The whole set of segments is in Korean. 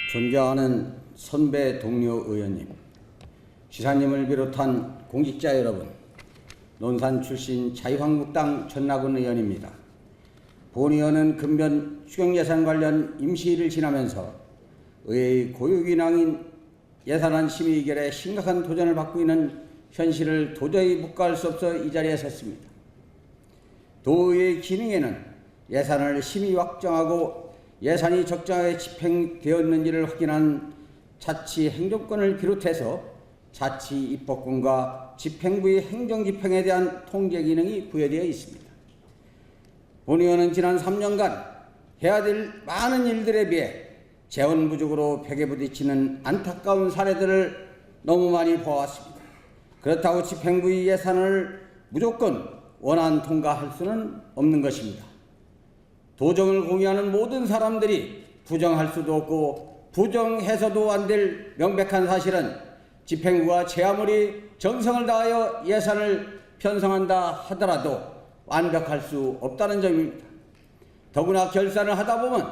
존경하는 선배 동료 의원님, 지사님을 비롯한 공직자 여러분, 논산 출신 자유한국당 전낙원 의원입니다. 본 의원은 근변 추경예산 관련 임시일을 지나면서 의회의 고유기능인 예산안 심의 의결에 심각한 도전을 받고 있는 현실을 도저히 묵과할 수 없어 이 자리에 섰습니다. 도의회의 기능에는 예산을 심의 확정하고 예산이 적정하게 집행되었는지를 확인한 자치 행정권을 비롯해서 자치 입법권과 집행부의 행정집행에 대한 통제 기능이 부여되어 있습니다. 본 의원은 지난 3년간 해야 될 많은 일들에 비해 재원 부족으로 벽에 부딪히는 안타까운 사례들을 너무 많이 보아왔습니다. 그렇다고 집행부의 예산을 무조건 원안 통과할 수는 없는 것입니다. 도정을 공유하는 모든 사람들이 부정할 수도 없고 부정해서도 안 될 명백한 사실은 집행부가 제 아무리 정성을 다하여 예산을 편성한다 하더라도 완벽할 수 없다는 점입니다. 더구나 결산을 하다 보면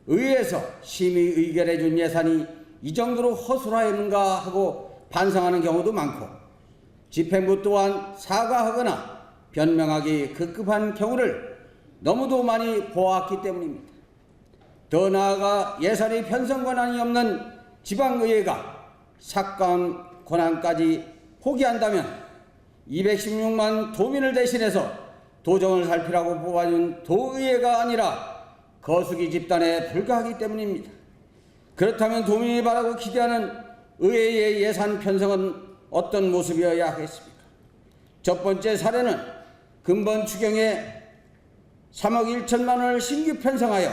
의회에서 심의 의결해 준 예산이 이 정도로 허술하였는가 하고 반성하는 경우도 많고, 집행부 또한 사과하거나 변명하기 급급한 경우를 너무도 많이 보았기 때문입니다. 더 나아가 예산의 편성 권한이 없는 지방의회가 삭감 권한까지 포기한다면 216만 도민을 대신해서 도정을 살피라고 뽑아준 도의회가 아니라 거수기 집단에 불과하기 때문입니다. 그렇다면 도민이 바라고 기대하는 의회의 예산 편성은 어떤 모습이어야 하겠습니까? 첫 번째 사례는 근본 추경에 3억 1천만 원을 신규 편성하여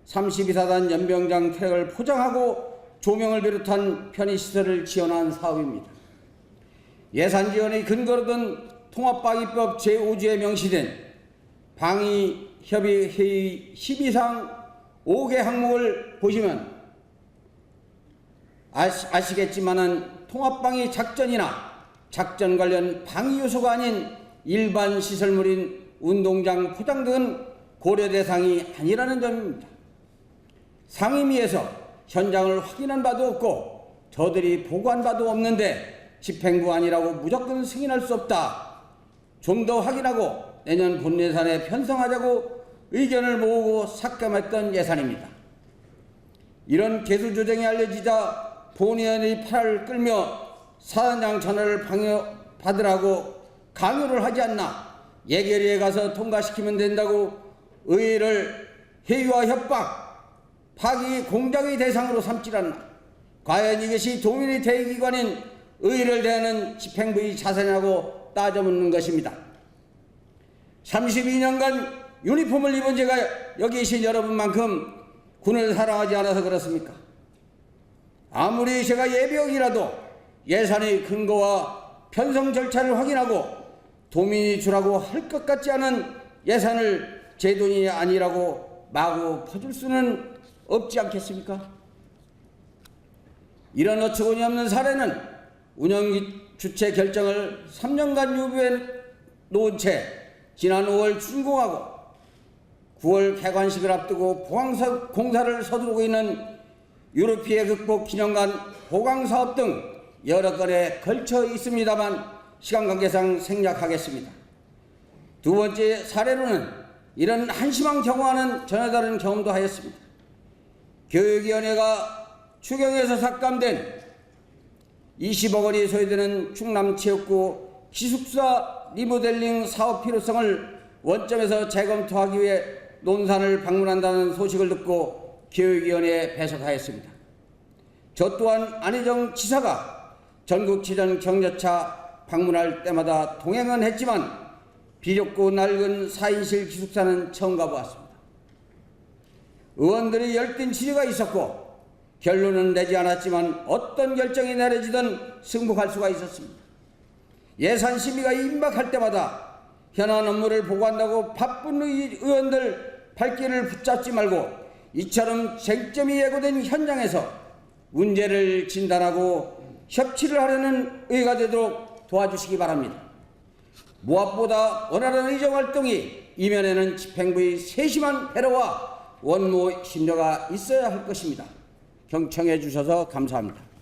32사단 연병장 트랙을 포장하고 조명을 비롯한 편의시설을 지원한 사업입니다. 예산 지원의 근거로 든 통합방위법 제5조에 명시된 방위협의회의 12상 5개 항목을 보시면 아시겠지만은 통합방위 작전이나 작전 관련 방위 요소가 아닌 일반 시설물인 운동장 포장 등은 고려 대상이 아니라는 점입니다. 상임위에서 현장을 확인한 바도 없고 저들이 보고한 바도 없는데 집행부 아니라고 무조건 승인할 수 없다. 좀 더 확인하고 내년 본예산에 편성하자고 의견을 모으고 삭감했던 예산입니다. 이런 개수 조정이 알려지자 본 의원의 팔을 끌며 사단장 전화를 받으라고 강요를 하지 않나, 예결위에 가서 통과시키면 된다고 의회를 회유와 협박, 파기 공작의 대상으로 삼지 않나, 과연 이것이 도민의 대기관인 의회를 대하는 집행부의 자세냐고 따져묻는 것입니다. 32년간 유니폼을 입은 제가 여기 계신 여러분만큼 군을 사랑하지 않아서 그렇습니까? 아무리 제가 예비역이라도 예산의 근거와 편성 절차를 확인하고 도민이 주라고 할 것 같지 않은 예산을 제 돈이 아니라고 마구 퍼줄 수는 없지 않겠습니까? 이런 어처구니 없는 사례는 운영 주체 결정을 3년간 유보해 놓은 채 지난 5월 준공하고 9월 개관식을 앞두고 보강 공사를 서두르고 있는 유럽피해 극복 기념관 보강사업 등 여러 건에 걸쳐 있습니다만 시간 관계상 생략하겠습니다. 두 번째 사례로는 이런 한심한 경우와는 전혀 다른 경험도 하였습니다. 교육위원회가 추경에서 삭감된 20억 원이 소요되는 충남체육구 기숙사 리모델링 사업 필요성을 원점에서 재검토하기 위해 논산을 방문한다는 소식을 듣고 교육위원회에 배석하였습니다. 저 또한 안희정 지사가 전국지전 격려차 방문할 때마다 동행은 했지만 비좁고 낡은 4인실 기숙사는 처음 가보았습니다. 의원들의 열띤 질의가 있었고 결론은 내지 않았지만 어떤 결정이 내려지든 승복할 수가 있었습니다. 예산 심의가 임박할 때마다 현안 업무를 보고한다고 바쁜 의원들 발길을 붙잡지 말고 이처럼 쟁점이 예고된 현장에서 문제를 진단하고 협치를 하려는 의회가 되도록 도와주시기 바랍니다. 무엇보다 원활한 의정활동이 이면에는 집행부의 세심한 배려와 원모 심려가 있어야 할 것입니다. 경청해 주셔서 감사합니다.